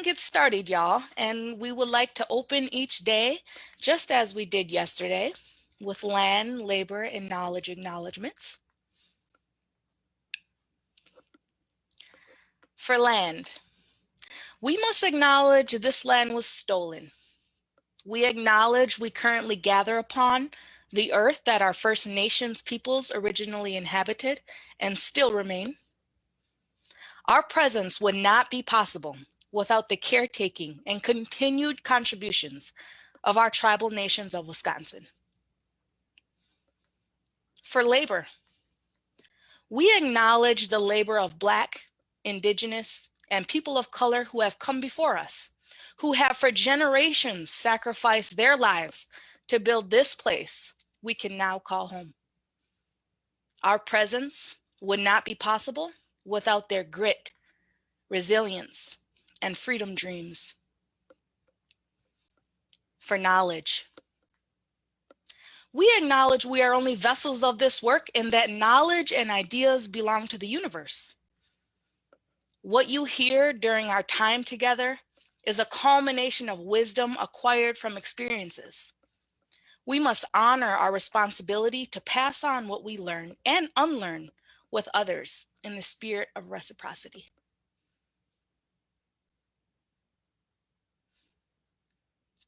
and get started, y'all. And we would like to open each day, just as we did yesterday, with land, labor, and knowledge acknowledgements. For land, we must acknowledge this land was stolen. We acknowledge we currently gather upon the earth that our First Nations peoples originally inhabited and still remain. Our presence would not be possible without the caretaking and continued contributions of our tribal nations of Wisconsin. For labor, we acknowledge the labor of Black, Indigenous, and people of color who have come before us, who have for generations sacrificed their lives to build this place we can now call home. Our presence would not be possible without their grit, resilience, and freedom dreams. For knowledge, we acknowledge we are only vessels of this work and that knowledge and ideas belong to the universe. What you hear during our time together is a culmination of wisdom acquired from experiences. We must honor our responsibility to pass on what we learn and unlearn with others in the spirit of reciprocity.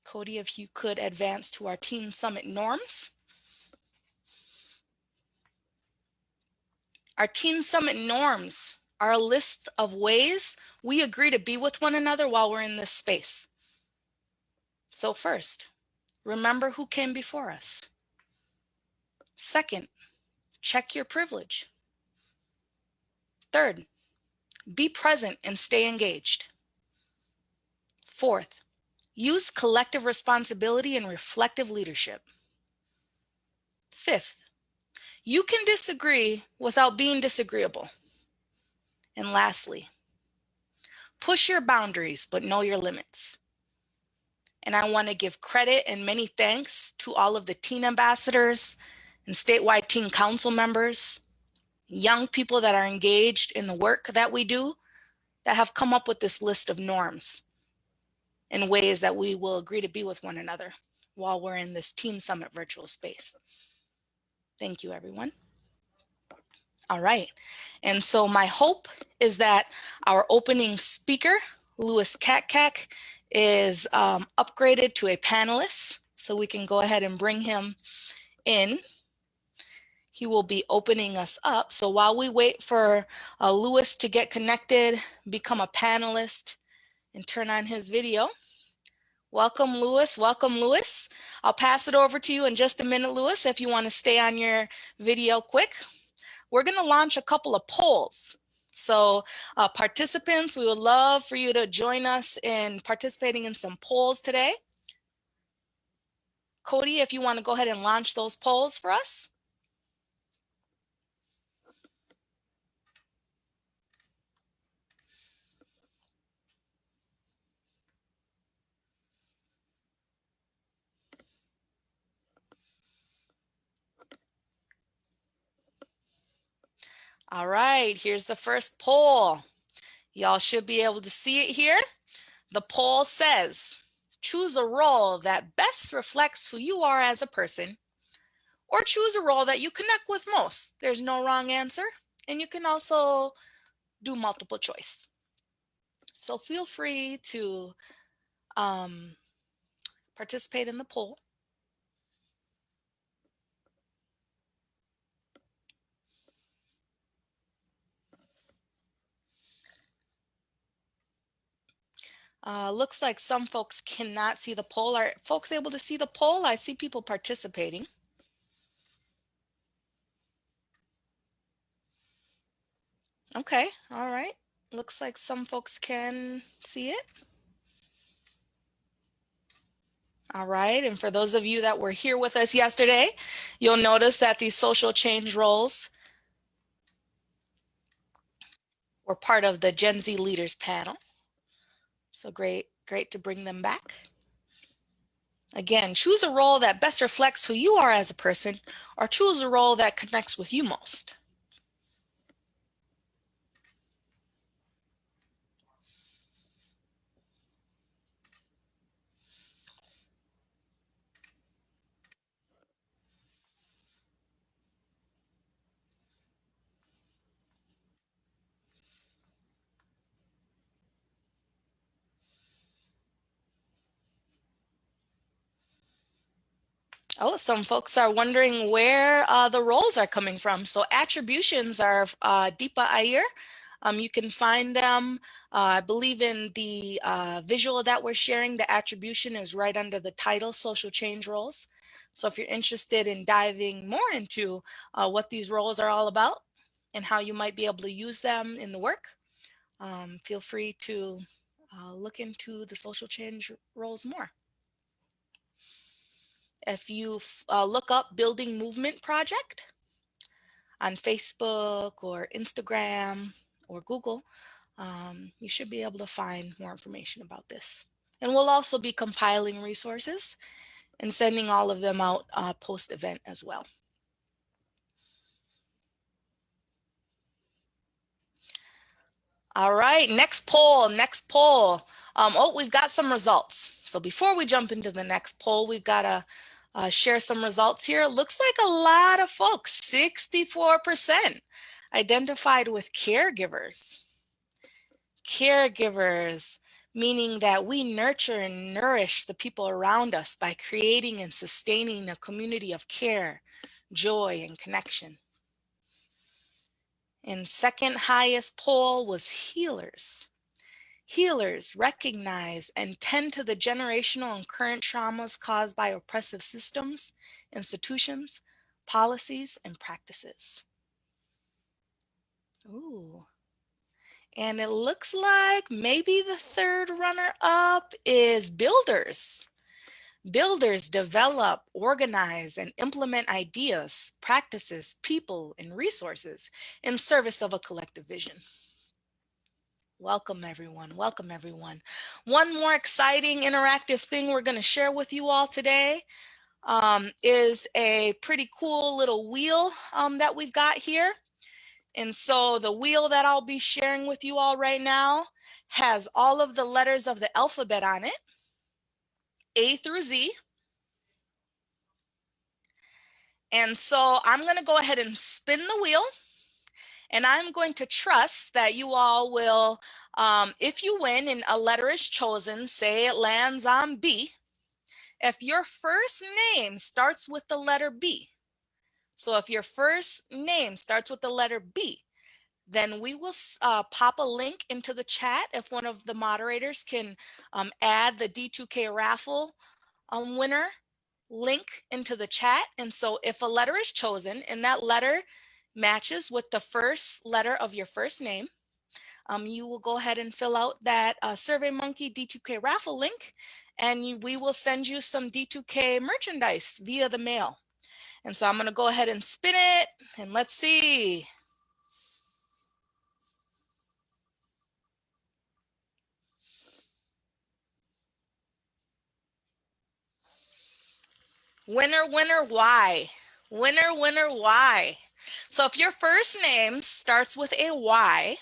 Cody, if you could advance to our Teen Summit norms. Our Teen Summit norms are a list of ways we agree to be with one another while we're in this space. So first, remember who came before us. Second, check your privilege. Third, be present and stay engaged. Fourth, use collective responsibility and reflective leadership. Fifth, you can disagree without being disagreeable. And lastly, push your boundaries, but know your limits. And I want to give credit and many thanks to all of the teen ambassadors and statewide teen council members, young people that are engaged in the work that we do, that have come up with this list of norms in ways that we will agree to be with one another while we're in this Teen Summit virtual space. Thank you, everyone. All right, and so my hope is that our opening speaker, Louis Kakkak, is upgraded to a panelist, so we can go ahead and bring him in. He will be opening us up. So while we wait for Louis to get connected, become a panelist, and turn on his video. Welcome, Louis. Welcome, Louis. I'll pass it over to you in just a minute, Louis, if you want to stay on your video quick. We're going to launch a couple of polls. So participants, we would love for you to join us in participating in some polls today. Cody, if you want to go ahead and launch those polls for us. All right, here's the first poll. Y'all should be able to see it here. The poll says, choose a role that best reflects who you are as a person, or choose a role that you connect with most. There's no wrong answer, and you can also do multiple choice. So feel free to participate in the poll. Looks like some folks cannot see the poll. Are folks able to see the poll? I see people participating. Okay, all right. Looks like some folks can see it. All right, and for those of you that were here with us yesterday, you'll notice that these social change roles were part of the Gen Z Leaders panel. So great to bring them back. Again, choose a role that best reflects who you are as a person, or choose a role that connects with you most. Oh, some folks are wondering where the roles are coming from. So attributions are Deepa Iyer. You can find them, I believe in the visual that we're sharing, the attribution is right under the title, Social Change Roles. So if you're interested in diving more into what these roles are all about and how you might be able to use them in the work, feel free to look into the social change roles more. If you look up Building Movement Project on Facebook or Instagram or Google, you should be able to find more information about this. And we'll also be compiling resources and sending all of them out post-event as well. All right, next poll. Oh, we've got some results. So before we jump into the next poll, we've got to share some results here. Looks like a lot of folks, 64%, identified with caregivers. Caregivers, meaning that we nurture and nourish the people around us by creating and sustaining a community of care, joy, and connection. And second highest poll was healers. Healers recognize and tend to the generational and current traumas caused by oppressive systems, institutions, policies, and practices. Ooh. And it looks like maybe the third runner-up is builders. Builders develop, organize, and implement ideas, practices, people, and resources in service of a collective vision. Welcome, everyone. Welcome, everyone. One more exciting interactive thing we're going to share with you all today is a pretty cool little wheel that we've got here. And so the wheel that I'll be sharing with you all right now has all of the letters of the alphabet on it, A through Z. And so I'm going to go ahead and spin the wheel. And I'm going to trust that you all will, if you win and a letter is chosen, say it lands on B, if your first name starts with the letter B, so if your first name starts with the letter B, then we will pop a link into the chat if one of the moderators can add the D2K raffle winner link into the chat. And so if a letter is chosen and that letter matches with the first letter of your first name, you will go ahead and fill out that SurveyMonkey D2K raffle link, and we will send you some D2K merchandise via the mail. And so I'm going to go ahead and spin it, and let's see. Winner, winner, why? Winner, winner, why? So if your first name starts with a Y,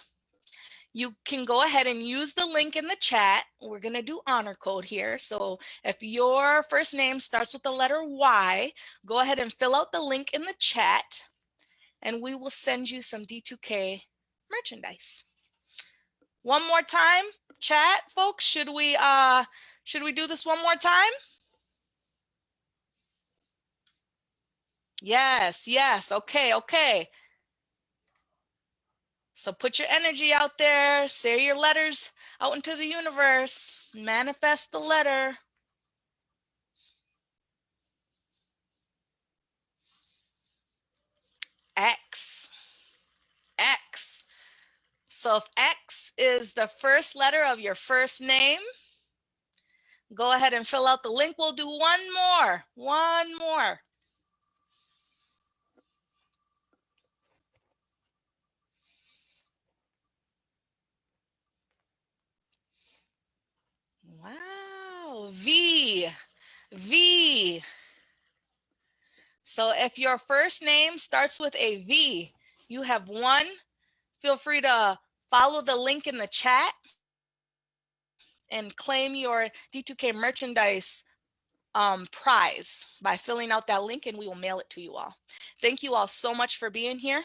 you can go ahead and use the link in the chat. We're going to do honor code here. So if your first name starts with the letter Y, go ahead and fill out the link in the chat, and we will send you some D2K merchandise. One more time, chat folks, should we do this one more time? Yes, yes, okay. So put your energy out there, say your letters out into the universe, manifest the letter. X. X. So if X is the first letter of your first name, go ahead and fill out the link. We'll do one more. Wow, V. So if your first name starts with a V, you have one. Feel free to follow the link in the chat and claim your D2K merchandise prize by filling out that link, and we will mail it to you all. Thank you all so much for being here.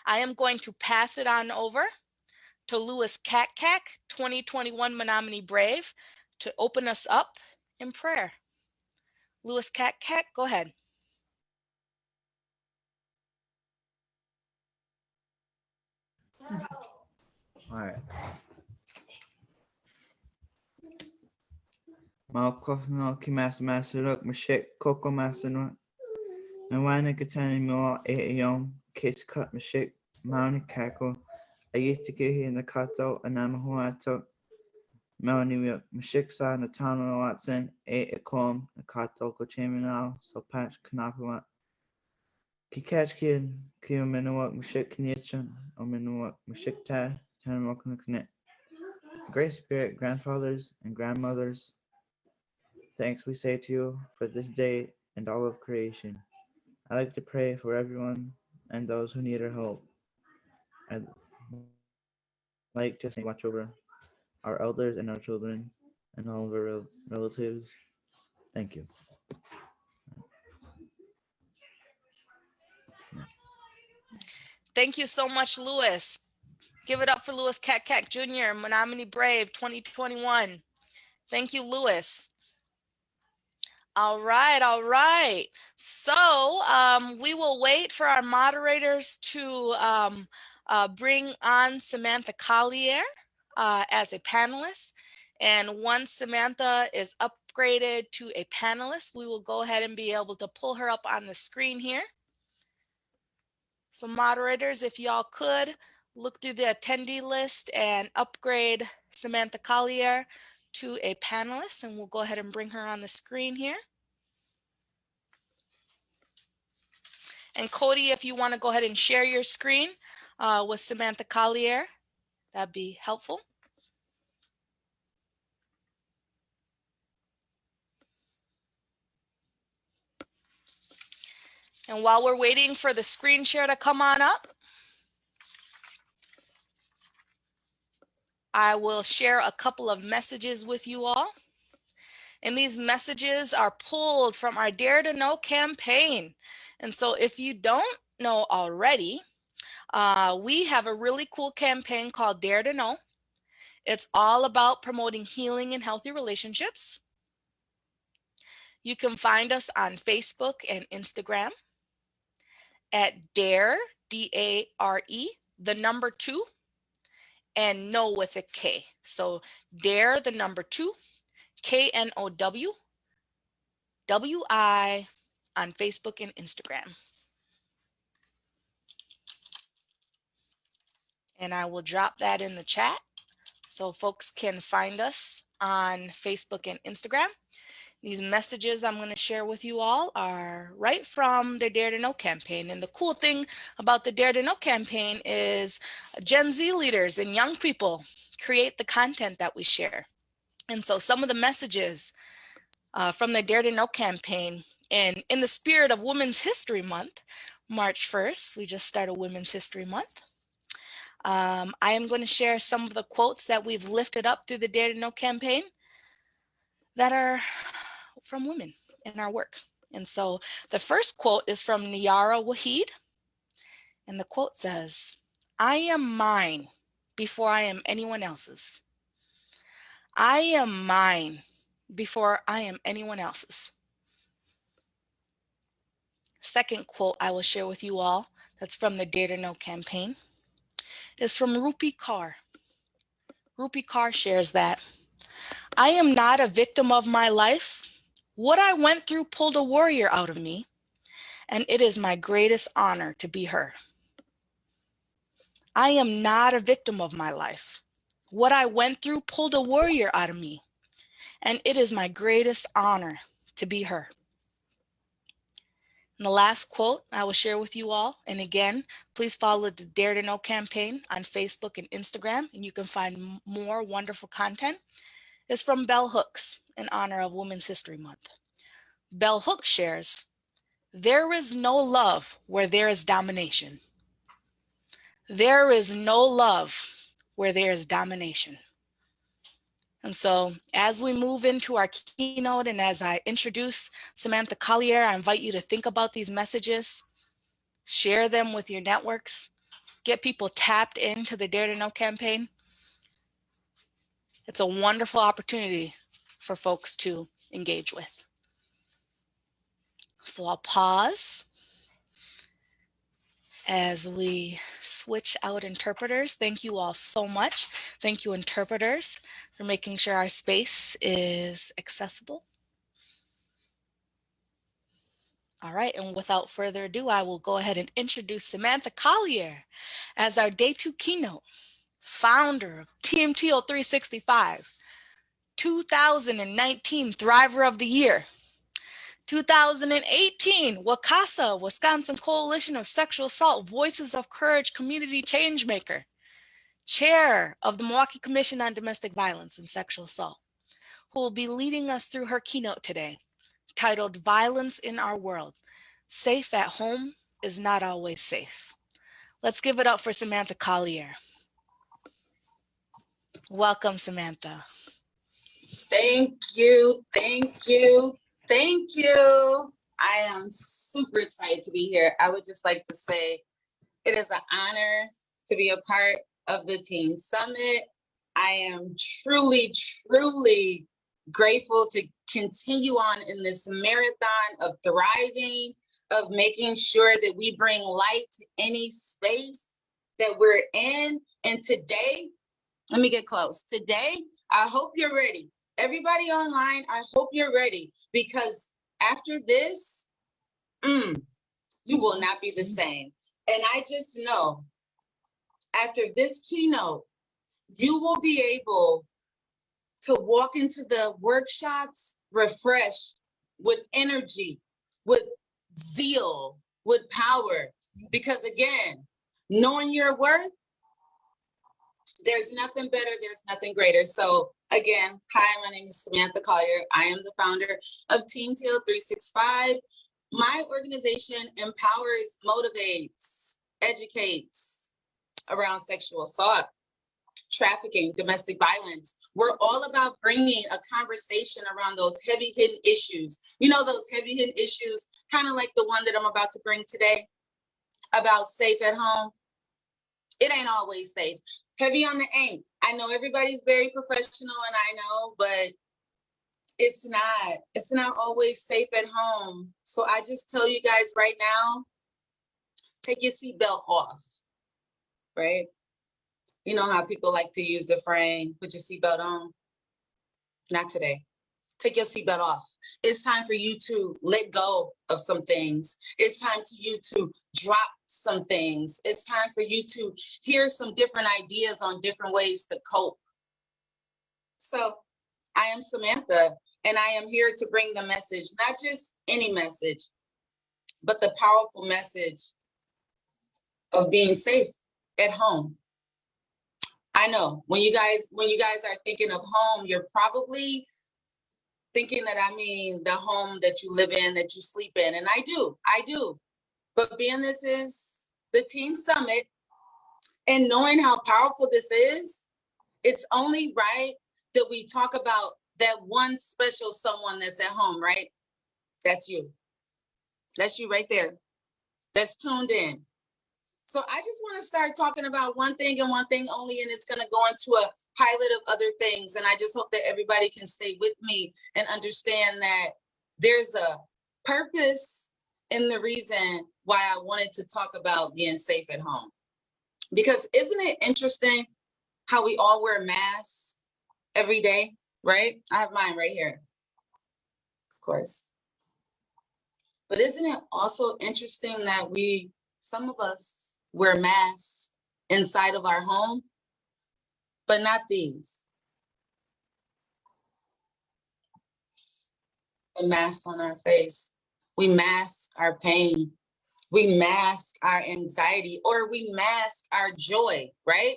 I am going to pass it on over to Louis Kakkak, 2021 Menominee Brave, to open us up in prayer. Lewis Kakkak, go ahead. All right. Malkono Kimasamasuk Mashik Coco Masano Nawana Katani Mo Aeon Case Cut Mashik Mauni Kako Ayitiki in the Kato Anamahuato Melanie Mashiksa Natano Watson Ekom Kato Kocheminao so patch Kanapua Kikachkin Kiominawak Mashik Knichan Ominawak Mashikta Tanamakan Great Spirit, grandfathers and grandmothers, thanks we say to you for this day and all of creation. I like to pray for everyone and those who need our help. I'd like to watch over our elders and our children and all of our relatives. Thank you. Thank you so much, Lewis. Give it up for Lewis Kakkak Jr., Menominee Brave 2021. Thank you, Lewis. All right, all right. So we will wait for our moderators to bring on Samantha Collier as a panelist. And once Samantha is upgraded to a panelist, we will go ahead and be able to pull her up on the screen here. So moderators, if y'all could look through the attendee list and upgrade Samantha Collier to a panelist, and we'll go ahead and bring her on the screen here. And Cody, if you want to go ahead and share your screen with Samantha Collier, that'd be helpful. And while we're waiting for the screen share to come on up, I will share a couple of messages with you all. And these messages are pulled from our Dare to Know campaign. And so if you don't know already, we have a really cool campaign called Dare to Know. It's all about promoting healing and healthy relationships. You can find us on Facebook and Instagram at Dare, D-A-R-E, the number 2, and Know with a K. So Dare, the number 2, K-N-O-W, W-I on Facebook and Instagram. And I will drop that in the chat so folks can find us on Facebook and Instagram. These messages I'm going to share with you all are right from the Dare to Know campaign. And the cool thing about the Dare to Know campaign is Gen Z leaders and young people create the content that we share. And so some of the messages from the Dare to Know campaign, and in the spirit of Women's History Month, March 1st, we just started Women's History Month. I am going to share some of the quotes that we've lifted up through the Dare to Know campaign that are from women in our work. And so the first quote is from Niyara Waheed. And the quote says, "I am mine before I am anyone else's. I am mine before I am anyone else's." Second quote I will share with you all, that's from the Dare to Know campaign, is from Rupi Kaur. Rupi Kaur shares that, "I am not a victim of my life. What I went through pulled a warrior out of me, and it is my greatest honor to be her." I am not a victim of my life. What I went through pulled a warrior out of me, and it is my greatest honor to be her. And the last quote I will share with you all, and again, please follow the Dare to Know campaign on Facebook and Instagram, and you can find more wonderful content, is from Bell Hooks in honor of Women's History Month. Bell Hooks shares, "There is no love where there is domination. There is no love where there is domination." And so as we move into our keynote and as I introduce Samantha Collier, I invite you to think about these messages, share them with your networks, get people tapped into the Dare to Know campaign. It's a wonderful opportunity for folks to engage with. So I'll pause as we switch out interpreters. Thank you all so much. Thank you, interpreters, for making sure our space is accessible. All right, and without further ado, I will go ahead and introduce Samantha Collier as our Day 2 keynote, founder of TMTO 365, 2019 Thriver of the Year, 2018 WCASA, Wisconsin Coalition of Sexual Assault Voices of Courage Community Changemaker, chair of the MKE Commission on Domestic Violence and Sexual Assault, who will be leading us through her keynote today, titled Violence in Our World. Safe at home is not always safe. Let's give it up for Samantha Collier. Welcome, Samantha. Thank you, thank you, thank you. I am super excited to be here. I would just like to say it is an honor to be a part of the Teen Summit. I am truly, truly grateful to continue on in this marathon of thriving, of making sure that we bring light to any space that we're in. And today, let me get close. Today, I hope you're ready. Everybody online, I hope you're ready, because after this, you will not be the same. And I just know after this keynote, you will be able to walk into the workshops refreshed with energy, with zeal, with power. Because again, knowing your worth, there's nothing better, there's nothing greater. So again, hi, my name is Samantha Collier. I am the founder of TMTO 365. My organization empowers, motivates, educates around sexual assault, trafficking, domestic violence. We're all about bringing a conversation around those heavy hidden issues. You know, those heavy hidden issues, kind of like the one that I'm about to bring today about safe at home. It ain't always safe. Heavy on the ain't. I know everybody's very professional, and I know, but it's not always safe at home. So I just tell you guys right now, take your seatbelt off, right? You know how people like to use the frame, put your seatbelt on? Not today. Take your seatbelt off. It's time for you to let go of some things. It's time for you to drop some things. It's time for you to hear some different ideas on different ways to cope. So I am Samantha, and I am here to bring the message, not just any message, but the powerful message of being safe at home. I know when you guys are thinking of home, you're probably thinking that I mean the home that you live in, that you sleep in. And I do. But being this is the Teen Summit and knowing how powerful this is, it's only right that we talk about that one special someone that's at home, right? That's you. That's you right there. That's tuned in. So I just want to start talking about one thing and one thing only, and it's going to go into a pilot of other things. And I just hope that everybody can stay with me and understand that there's a purpose in the reason why I wanted to talk about being safe at home. Because isn't it interesting how we all wear masks every day, right? I have mine right here, of course. But isn't it also interesting that some of us, wear masks inside of our home, but not these. The mask on our face. We mask our pain. We mask our anxiety, or we mask our joy, right?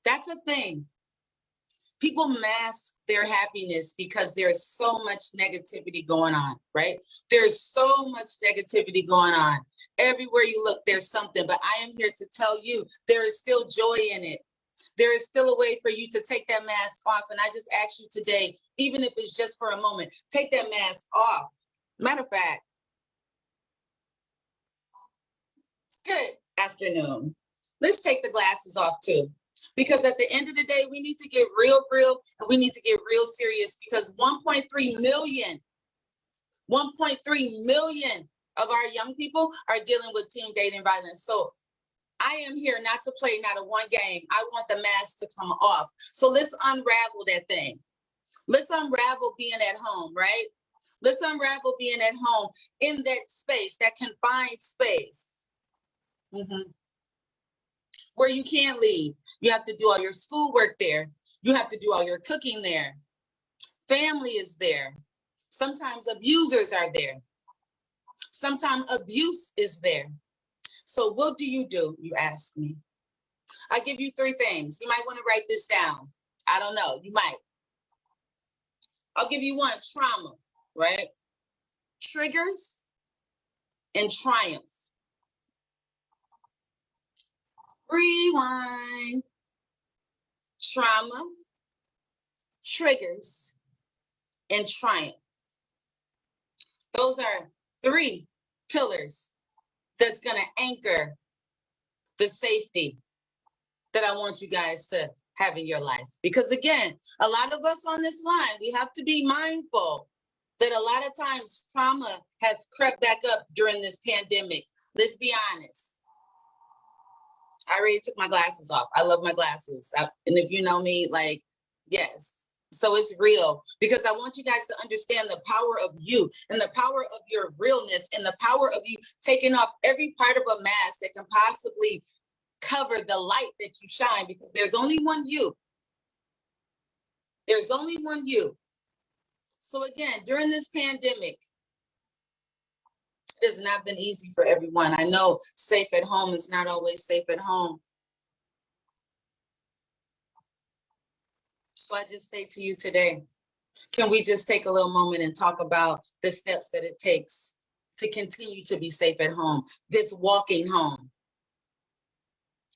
That's a thing. People mask their happiness because there's so much negativity going on, right? There's so much negativity going on. Everywhere you look, there's something, but I am here to tell you there is still joy in it. There is still a way for you to take that mask off. And I just ask you today, even if it's just for a moment, take that mask off. Matter of fact, good afternoon. Let's take the glasses off too. Because at the end of the day, we need to get real, and we need to get real serious, because 1.3 million 1.3 million of our young people are dealing with teen dating violence. So I am here not to play not a one game. I want the mask to come off. So let's unravel that thing. Let's unravel being at home, right? Let's unravel being at home in that space, that confined space, where you can't leave. You have to do all your schoolwork there. You have to do all your cooking there. Family is there. Sometimes abusers are there. Sometimes abuse is there. So what do, you ask me? I give you 3 things. You might want to write this down. I don't know, you might. I'll give you 1, trauma, right? Triggers and triumph. Rewind. Trauma, triggers, and triumph. Those are 3 pillars that's going to anchor the safety that I want you guys to have in your life. Because again, a lot of us on this line, we have to be mindful that a lot of times trauma has crept back up during this pandemic. Let's be honest. I already took my glasses off. I love my glasses. And if you know me, like, yes. So it's real, because I want you guys to understand the power of you and the power of your realness and the power of you taking off every part of a mask that can possibly cover the light that you shine, because there's only one you. There's only one you. So again, during this pandemic, it has not been easy for everyone. I know safe at home is not always safe at home. So I just say to you today, can we just take a little moment and talk about the steps that it takes to continue to be safe at home, this walking home,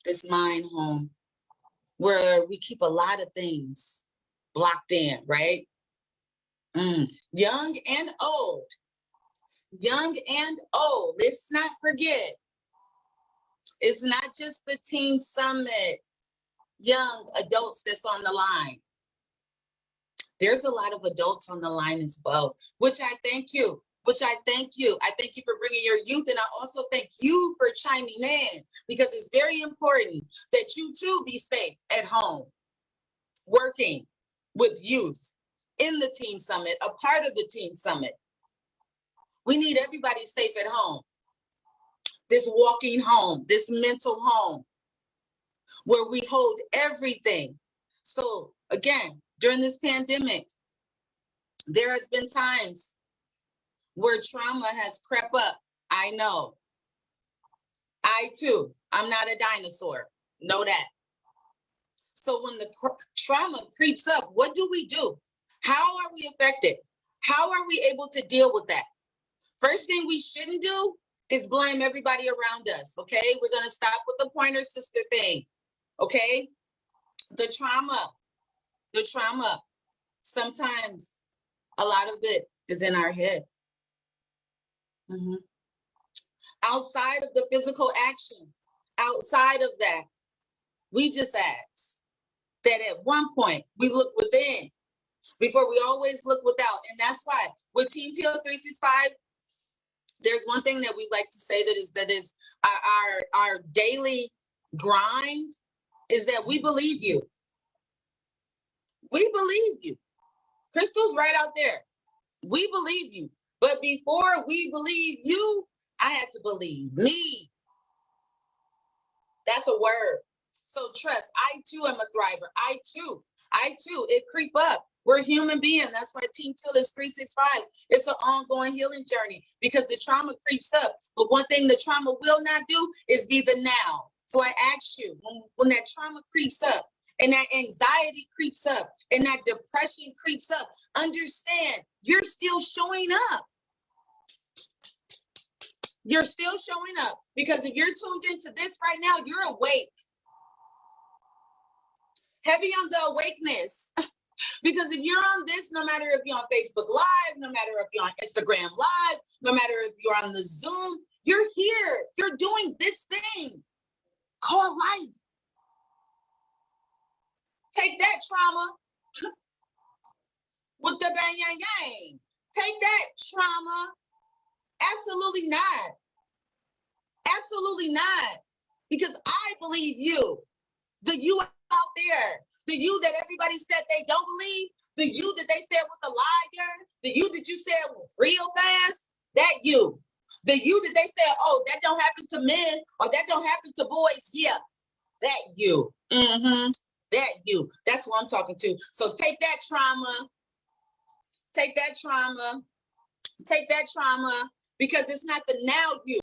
this mind home, where we keep a lot of things blocked in, right? Young and old. Young and old. Let's not forget, it's not just the Teen Summit young adults that's on the line. There's a lot of adults on the line as well, which I thank you. I thank you for bringing your youth, and I also thank you for chiming in, because it's very important that you too be safe at home, working with youth in the Teen Summit, a part of the Teen Summit. We need everybody safe at home. This walking home, this mental home, where we hold everything. So again, during this pandemic, there has been times where trauma has crept up. I know. I too, I'm not a dinosaur. Know that. So when the trauma creeps up, what do? How are we affected? How are we able to deal with that? First thing we shouldn't do is blame everybody around us, okay? We're going to stop with the pointer sister thing, okay? The trauma, sometimes a lot of it is in our head. Outside of the physical action, outside of that, we just ask that at one point we look within before we always look without. And that's why with Team Teal 365, there's one thing that we like to say that is our daily grind is that we believe you. We believe you. Crystal's right out there. We believe you. But before we believe you, I had to believe me. That's a word. So trust. I too am a thriver. I too. It creep up. We're human beings. That's why Team Teal is 365. It's an ongoing healing journey, because the trauma creeps up. But one thing the trauma will not do is be the now. So I ask you, when that trauma creeps up and that anxiety creeps up and that depression creeps up, understand you're still showing up. You're still showing up, because if you're tuned into this right now, you're awake. Heavy on the awakeness. Because if you're on this, no matter if you're on Facebook Live, no matter if you're on Instagram Live, no matter if you're on the Zoom, you're here. You're doing this thing called life. Take that, trauma. With the bang yang yang. Take that, trauma. Absolutely not. Absolutely not. Because I believe you. The you out there. The you that everybody said they don't believe. The you that they said was a liar. The you that you said was real fast. That you. The you that they said, oh, that don't happen to men or that don't happen to boys. Yeah, that you. That you. That's what I'm talking to. So take that trauma. Take that trauma. Take that trauma, because it's not the now you.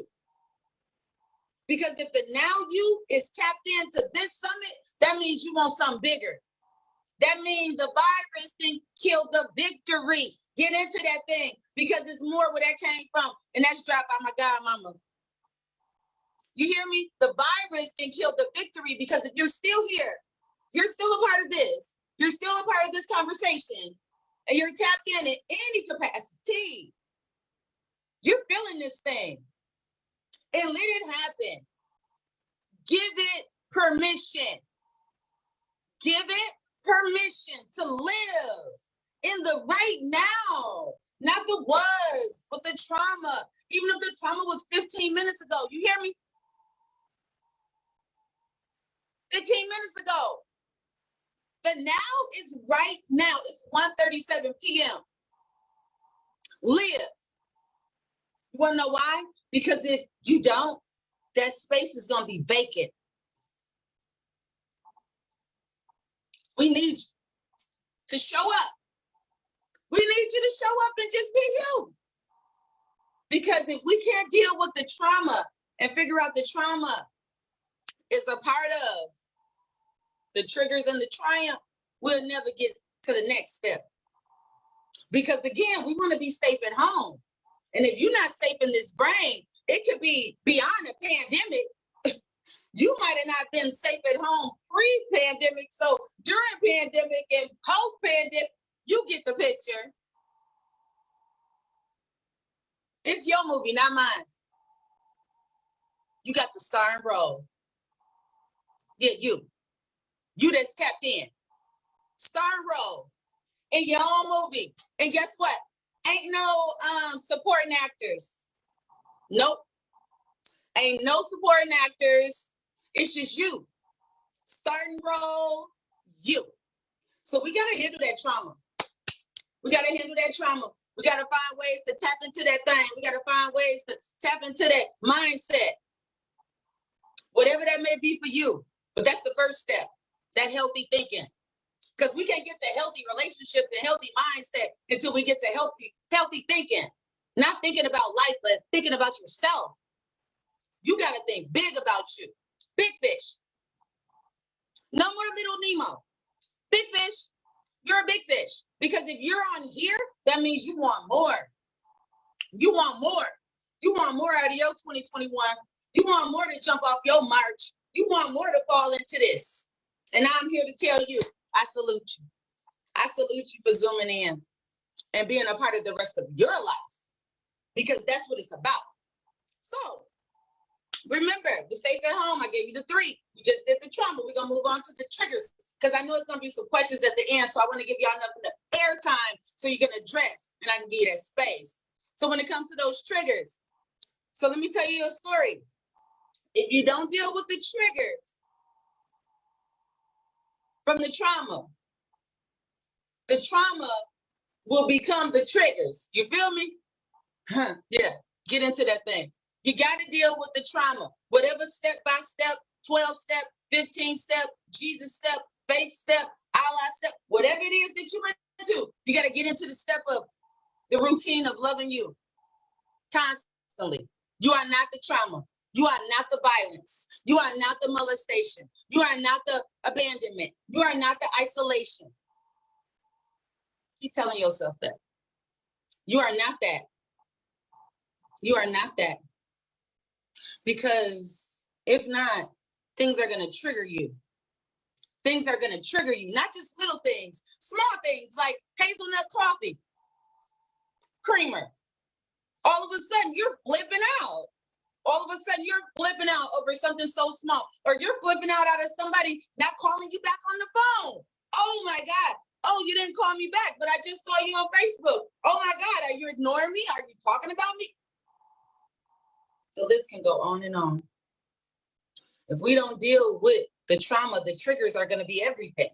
Because if the now you is tapped into this summit, that means you want something bigger. That means the virus thing killed the victory. Get into that thing, because it's more where that came from. And that's dropped by my godmama. You hear me? The virus thing killed the victory, because if you're still here, you're still a part of this. You're still a part of this conversation. And you're tapped in any capacity. You're feeling this thing. And let it happen. Give it permission. Give it permission to live in the right now, not the was, but the trauma. Even if the trauma was 15 minutes ago, you hear me? 15 minutes ago. The now is right now. It's 1:37 p.m. Live. You want to know why? Because if you don't, that space is going to be vacant. We need you to show up. We need you to show up and just be you. Because if we can't deal with the trauma and figure out the trauma is a part of the triggers and the triumph, we'll never get to the next step. Because again, we want to be safe at home. And if you're not safe in this brain, it could be beyond a pandemic. You might have not been safe at home pre-pandemic. So during pandemic and post-pandemic, you get the picture. It's your movie, not mine. You got the starring role. Yeah, you. You that's tapped in. Starring role in your own movie. And guess what? Ain't no supporting actors. Nope. Ain't no supporting actors. It's just you. Starting role, you. So we gotta handle that trauma. We gotta handle that trauma. We gotta find ways to tap into that thing. We gotta find ways to tap into that mindset. Whatever that may be for you. But that's the first step. That healthy thinking. Because we can't get to healthy relationships and healthy mindset until we get to healthy thinking. Not thinking about life, but thinking about yourself. You got to think big about you. Big fish. No more little Nemo. Big fish. You're a big fish. Because if you're on here, that means you want more. You want more. You want more out of your 2021. You want more to jump off your march. You want more to fall into this. And I'm here to tell you, I salute you. I salute you for zooming in and being a part of the rest of your life, because that's what it's about. So remember, the safe at home, I gave you the 3. We just did the trauma. We're going to move on to the triggers, because I know it's going to be some questions at the end. So I want to give y'all enough airtime so you can address and I can give you that space. So when it comes to those triggers, so let me tell you a story. If you don't deal with the triggers from the trauma will become the triggers. You feel me? Yeah, get into that thing. You got to deal with the trauma. Whatever step by step, 12 step, 15 step, Jesus step, faith step, Allah step, whatever it is that you're into, you got to get into the step of the routine of loving you constantly. You are not the trauma. You are not the violence. You are not the molestation. You are not the abandonment. You are not the isolation. Keep telling yourself that. You are not that. You are not that. Because if not, things are going to trigger you. Things are going to trigger you, not just little things, small things like hazelnut coffee, creamer. All of a sudden, you're flipping out. All of a sudden, you're flipping out over something so small, or you're flipping out of somebody not calling you back on the phone. Oh my God. Oh, you didn't call me back, but I just saw you on Facebook. Oh my God, are you ignoring me? Are you talking about me? The list can go on and on. If we don't deal with the trauma, the triggers are going to be everything.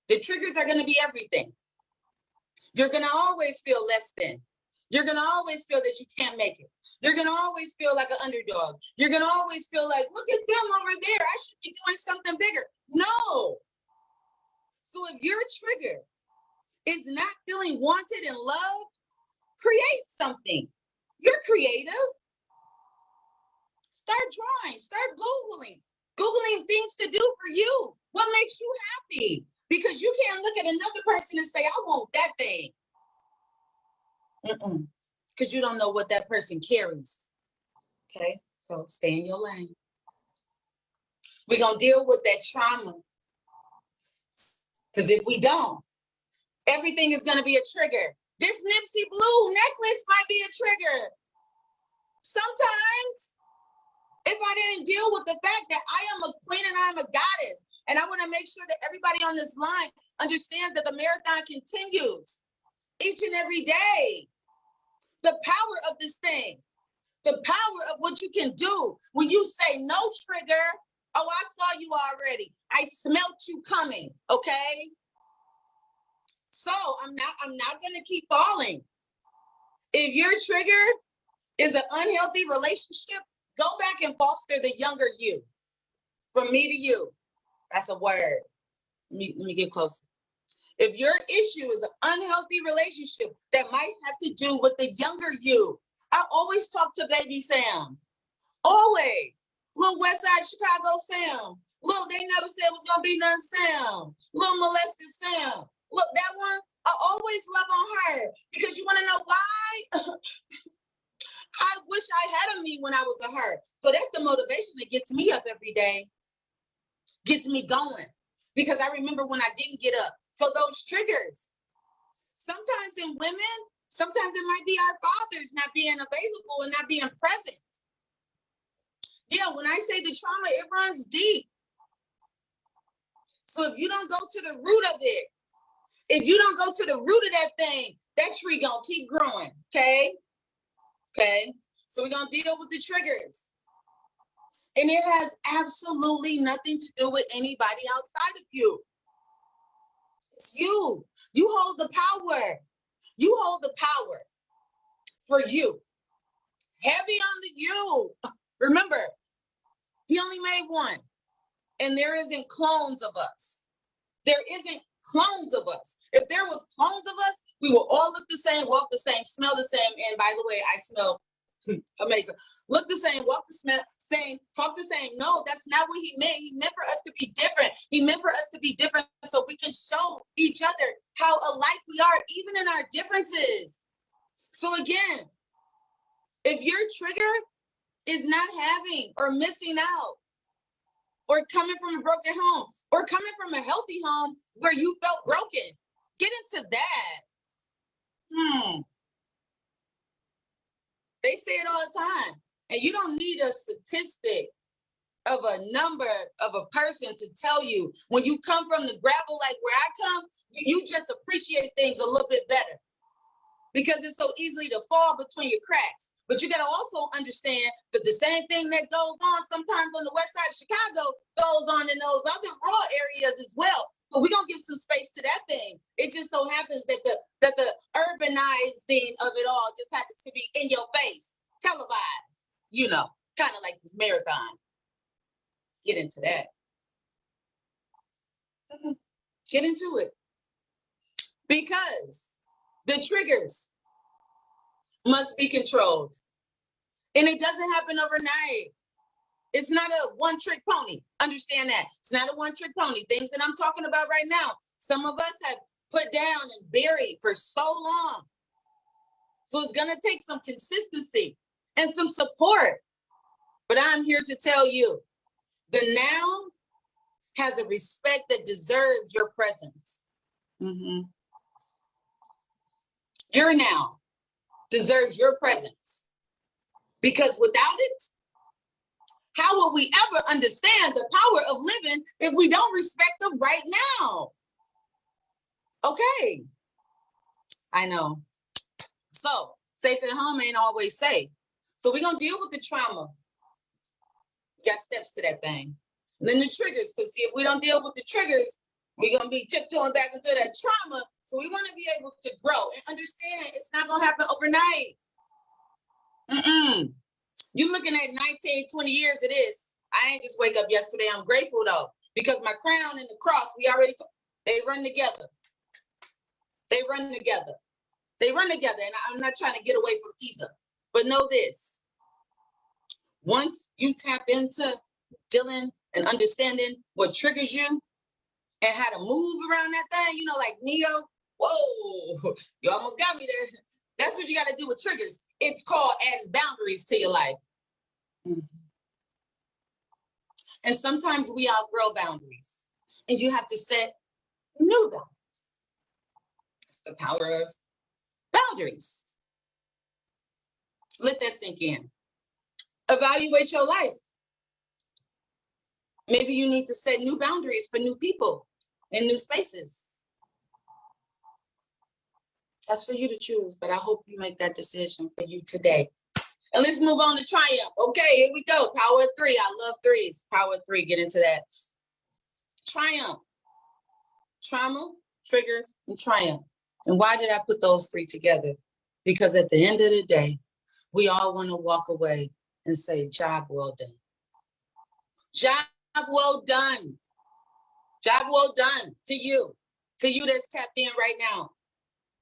The triggers are going to be everything. You're going to always feel less than. You're going to always feel that you can't make it. You're going to always feel like an underdog. You're going to always feel like, look at them over there. I should be doing something bigger. No. So if your trigger is not feeling wanted and loved, create something. You're creative. Start drawing, start Googling things to do for you. What makes you happy? Because you can't look at another person and say, I want that thing. Because you don't know what that person carries. Okay, so stay in your lane. We're going to deal with that trauma. Because if we don't, everything is going to be a trigger. This Nipsey Blue necklace might be a trigger. Sometimes, if I didn't deal with the fact that I am a queen and I am a goddess, and I want to make sure that everybody on this line understands that the marathon continues each and every day. The power of this thing, the power of what you can do when you say no trigger. Oh, I saw you already. I smelt you coming. Okay. So I'm not going to keep falling. If your trigger is an unhealthy relationship, go back and foster the younger you. From me to you. That's a word. Let me get closer. If your issue is an unhealthy relationship that might have to do with the younger you, I always talk to baby Sam. Always. Little West Side Chicago Sam. Look, they never said it was going to be none Sam. Little molested Sam. Look, that one, I always love on her. Because you want to know why? I wish I had a me when I was a her. So that's the motivation that gets me up every day. Gets me going. Because I remember when I didn't get up. So those triggers, sometimes in women, sometimes it might be our fathers not being available and not being present. Yeah, when I say the trauma, it runs deep. So if you don't go to the root of it, if you don't go to the root of that thing, that tree gonna keep growing, okay? Okay, so we're gonna deal with the triggers. And it has absolutely nothing to do with anybody outside of you. It's you. You hold the power. You hold the power for you. Heavy on the you. Remember, he only made one. And there isn't clones of us. There isn't clones of us. If there was clones of us, we will all look the same, walk the same, smell the same. And by the way, I smell amazing. Look the same, walk the same, talk the same. No, that's not what he meant. He meant for us to be different. He meant for us to be different so we can show each other how alike we are, even in our differences. So again, if your trigger is not having or missing out, or coming from a broken home, or coming from a healthy home where you felt broken, get into that. They say it all the time. And you don't need a statistic of a number of a person to tell you. When you come from the gravel like where I come, you just appreciate things a little bit better. Because it's so easily to fall between your cracks. But you got to also understand that the same thing that goes on sometimes on the west side of Chicago goes on in those other rural areas as well. So we're going to give some space to that thing. It just so happens that the urbanizing of it all just happens to be in your face, televised, you know, kind of like this marathon. Get into that. Get into it. Because the triggers must be controlled. And it doesn't happen overnight. It's not a one-trick pony. Understand that. It's not a one-trick pony. Things that I'm talking about right now, some of us have put down and buried for so long. So it's going to take some consistency and some support. But I'm here to tell you, the now has a respect that deserves your presence. Your now deserves your presence. Because without it, how will we ever understand the power of living if we don't respect the right now? Okay, I know. So safe at home ain't always safe. So we're gonna deal with the trauma. Got steps to that thing. And then the triggers, because see, if we don't deal with the triggers, we're gonna be tiptoeing back into that trauma. So we want to be able to grow and understand it's not gonna happen overnight. You're looking at 19, 20 years of this. I ain't just wake up yesterday. I'm grateful though, because my crown and the cross, they run together. They run together. They run together, and I'm not trying to get away from either. But know this, once you tap into dealing and understanding what triggers you and how to move around that thing, you know, like Neo, whoa, you almost got me there. That's what you got to do with triggers. It's called adding boundaries to your life. And sometimes we outgrow boundaries, and you have to set new boundaries. That's the power of boundaries. Let that sink in. Evaluate your life. Maybe you need to set new boundaries for new people in new spaces. That's for you to choose, but I hope you make that decision for you today. And let's move on to triumph. Okay, here we go. Power of 3. I love threes. Power of 3. Get into that. Triumph. Trauma, triggers, and triumph. And why did I put those 3 together? Because at the end of the day, we all want to walk away and say, job well done. Job well done. Job well done to you that's tapped in right now,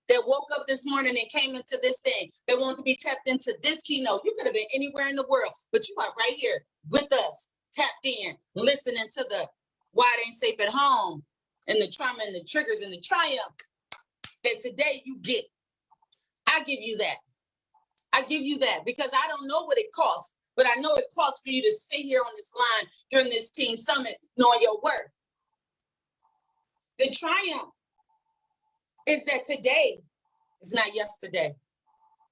that woke up this morning and came into this thing, that wanted to be tapped into this keynote. You could have been anywhere in the world, but you are right here with us, tapped in, listening to the why it ain't safe at home and the trauma and the triggers and the triumph that today you get. I give you that. I give you that because I don't know what it costs, but I know it costs for you to sit here on this line during this Teen Summit knowing your worth. The triumph is that today is not yesterday.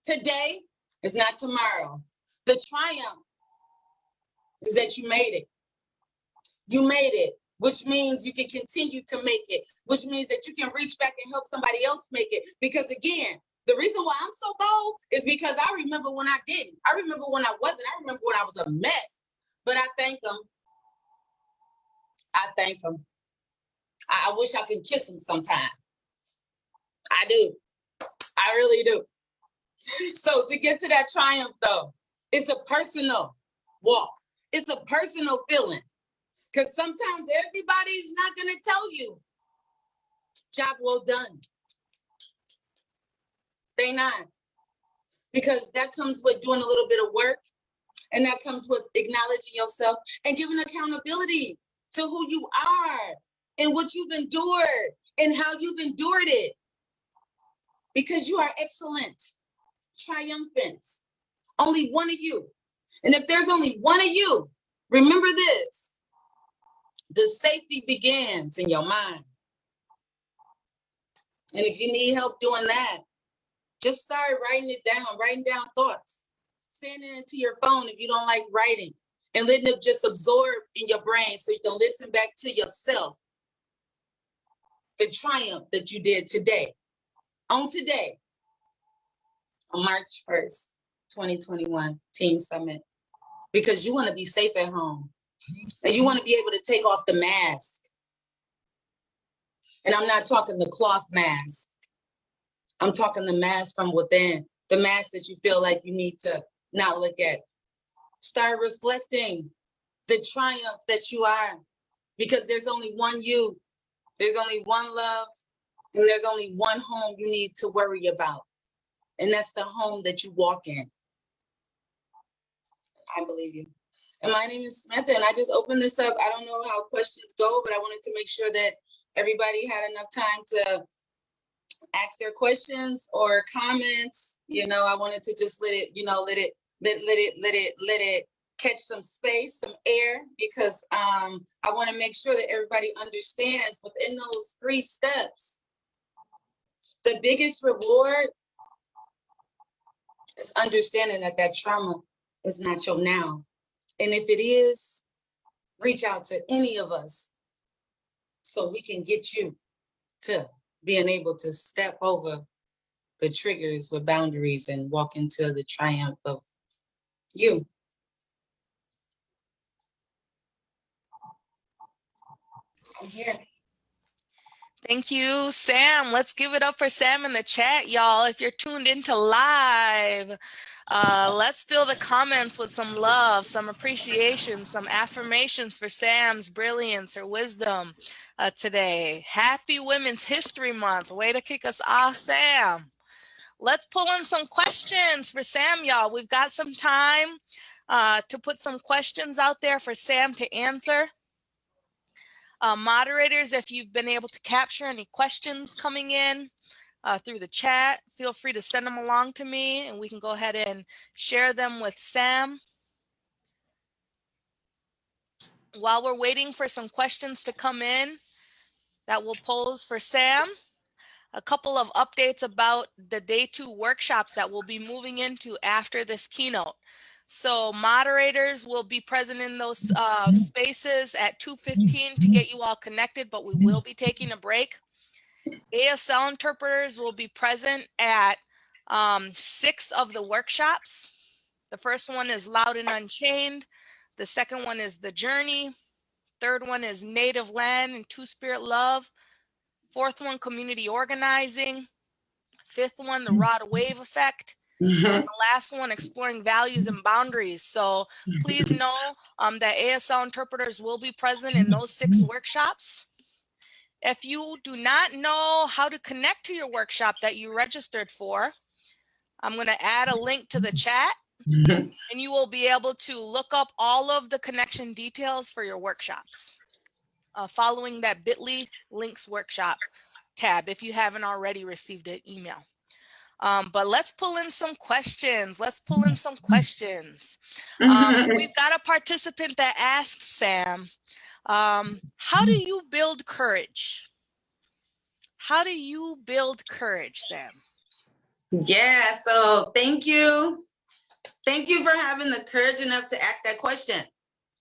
Today is not tomorrow. The triumph is that you made it. You made it, which means you can continue to make it, which means that you can reach back and help somebody else make it. Because again, the reason why I'm so bold is because I remember when I didn't. I remember when I wasn't. I remember when I was a mess. But I thank them. I thank them. I wish I could kiss them sometime. I do. I really do. So to get to that triumph, though, it's a personal walk. It's a personal feeling. Because sometimes everybody's not going to tell you, job well done. They not. Because that comes with doing a little bit of work. And that comes with acknowledging yourself and giving accountability to who you are and what you've endured and how you've endured it. Because you are excellent, triumphant. Only one of you. And if there's only one of you, remember this. The safety begins in your mind. And if you need help doing that, just start writing it down, writing down thoughts. Sending it into your phone if you don't like writing. And letting it just absorb in your brain so you can listen back to yourself. The triumph that you did today. On today, on March 1st, 2021, Teen Summit. Because you want to be safe at home. And you want to be able to take off the mask. And I'm not talking the cloth mask. I'm talking the mask from within. The mask that you feel like you need to not look at. Start reflecting the triumph that you are. Because there's only one you. There's only one love. And there's only one home you need to worry about. And that's the home that you walk in. I believe you. And my name is Samantha, and I just opened this up. I don't know how questions go, but I wanted to make sure that everybody had enough time to ask their questions or comments. You know, I wanted to just let it catch some space, some air, because I want to make sure that everybody understands within those 3 steps. The biggest reward is understanding that that trauma is not your now. And if it is, reach out to any of us so we can get you to being able to step over the triggers with boundaries and walk into the triumph of you. I'm here. Thank you, Sam. Let's give it up for Sam in the chat, y'all. If you're tuned into live, let's fill the comments with some love, some appreciation, some affirmations for Sam's brilliance, her wisdom today. Happy Women's History Month. Way to kick us off, Sam. Let's pull in some questions for Sam, y'all. We've got some time to put some questions out there for Sam to answer. Moderators, if you've been able to capture any questions coming in through the chat, feel free to send them along to me and we can go ahead and share them with Sam. While we're waiting for some questions to come in that we'll pose for Sam, a couple of updates about the day 2 workshops that we'll be moving into after this keynote. So moderators will be present in those spaces at 2:15 to get you all connected, but we will be taking a break. ASL interpreters will be present at 6 of the workshops. The first one is Loud and Unchained. The second one is The Journey. Third one is Native Land and Two-Spirit Love. Fourth one, Community Organizing. Fifth one, The Rod Wave Effect. The last one, Exploring Values and Boundaries. So please know that ASL interpreters will be present in those 6 workshops. If you do not know how to connect to your workshop that you registered for, I'm going to add a link to the chat and you will be able to look up all of the connection details for your workshops following that bit.ly links workshop tab if you haven't already received an email. But let's pull in some questions. We've got a participant that asks Sam, how do you build courage? How do you build courage, Sam? Yeah, so thank you. Thank you for having the courage enough to ask that question.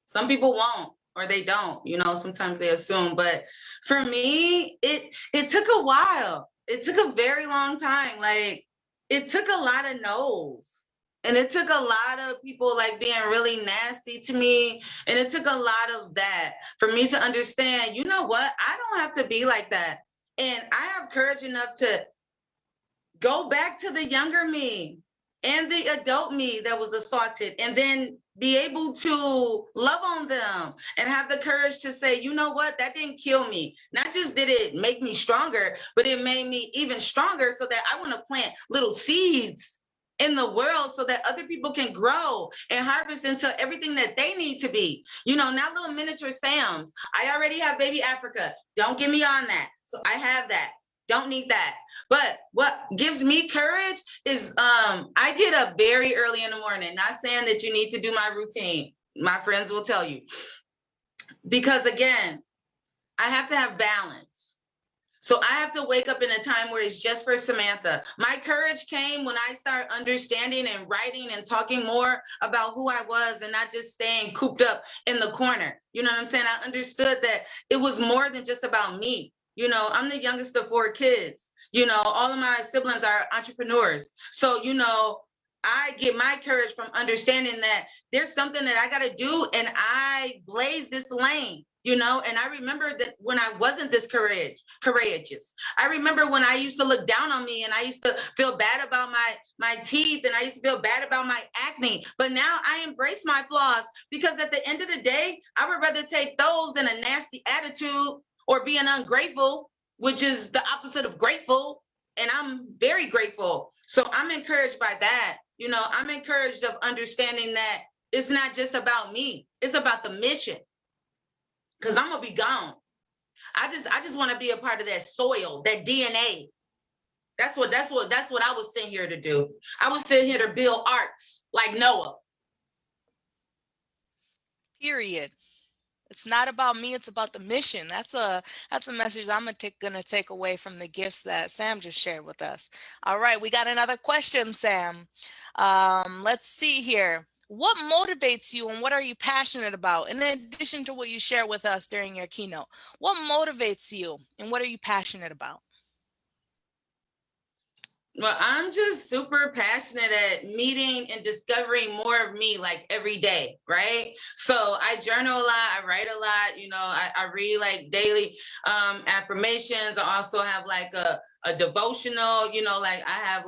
Some people won't, or they don't, you know, sometimes they assume. But for me, it took a while. It took a very long time. Like, it took a lot of no's. And it took a lot of people like being really nasty to me. And it took a lot of that for me to understand, you know what? I don't have to be like that. And I have courage enough to go back to the younger me and the adult me that was assaulted, and then be able to love on them and have the courage to say, you know what, that didn't kill me. Not just did it make me stronger, but it made me even stronger so that I want to plant little seeds in the world so that other people can grow and harvest into everything that they need to be. You know, not little miniature Sams. I already have baby Africa. Don't get me on that. So I have that. Don't need that. But what gives me courage is I get up very early in the morning, not saying that you need to do my routine. My friends will tell you. Because again, I have to have balance. So I have to wake up in a time where it's just for Samantha. My courage came when I started understanding and writing and talking more about who I was and not just staying cooped up in the corner. You know what I'm saying? I understood that it was more than just about me. You know, I'm the youngest of 4 kids. You know, all of my siblings are entrepreneurs. So, you know, I get my courage from understanding that there's something that I got to do, and I blaze this lane, you know. And I remember that when I wasn't this courageous. I remember when I used to look down on me, and I used to feel bad about my teeth, and I used to feel bad about my acne. But now I embrace my flaws, because at the end of the day, I would rather take those than a nasty attitude or being ungrateful, which is the opposite of grateful. And I'm very grateful. So I'm encouraged by that. You know, I'm encouraged of understanding that it's not just about me. It's about the mission. Because I'm gonna be gone. I just want to be a part of that soil, that DNA. That's what I was sent here to do. I was sent here to build arks like Noah. Period. It's not about me, it's about the mission. That's a message I'm gonna take away from the gifts that Sam just shared with us. All right, we got another question, Sam. Let's see here. What motivates you and what are you passionate about? In addition to what you shared with us during your keynote, what motivates you and what are you passionate about? Well, I'm just super passionate at meeting and discovering more of me like every day, right? So I journal a lot, I write a lot, you know, I read like daily affirmations. I also have like a devotional, you know, like I